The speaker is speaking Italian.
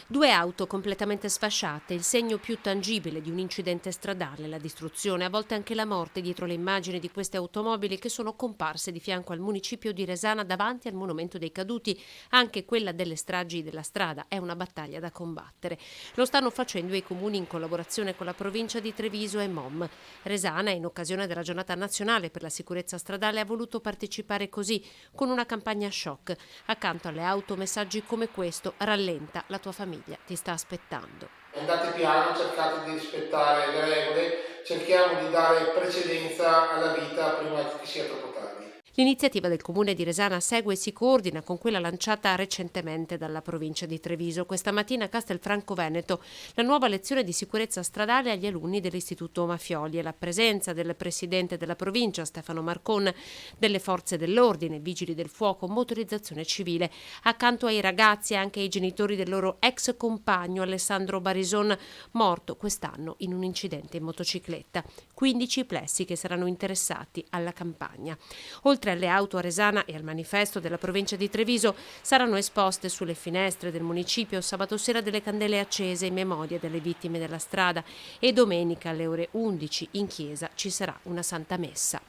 2 auto completamente sfasciate, il segno più tangibile di un incidente stradale, la distruzione, a volte anche la morte dietro le immagini di queste automobili che sono comparse di fianco al municipio di Resana davanti al Monumento dei Caduti. Anche quella delle stragi della strada è una battaglia da combattere. Lo stanno facendo i comuni in collaborazione con la provincia di Treviso e MOM. Resana, in occasione della giornata nazionale per la sicurezza stradale, ha voluto partecipare così, con una campagna shock. Accanto alle auto messaggi come questo: rallenta, la tua famiglia ti sta aspettando. Andate piano, cercate di rispettare le regole, cerchiamo di dare precedenza alla vita prima che sia troppo tardi. L'iniziativa del comune di Resana segue e si coordina con quella lanciata recentemente dalla provincia di Treviso. Questa mattina a Castelfranco Veneto la nuova lezione di sicurezza stradale agli alunni dell'Istituto Mafioli e la presenza del presidente della provincia Stefano Marcon, delle forze dell'ordine, vigili del fuoco, motorizzazione civile. Accanto ai ragazzi anche ai genitori del loro ex compagno Alessandro Barison, morto quest'anno in un incidente in motocicletta. 15 plessi che saranno interessati alla campagna. Oltre alle auto a Resana e al manifesto della provincia di Treviso, saranno esposte sulle finestre del municipio sabato sera delle candele accese in memoria delle vittime della strada e domenica alle ore 11 in chiesa ci sarà una santa messa.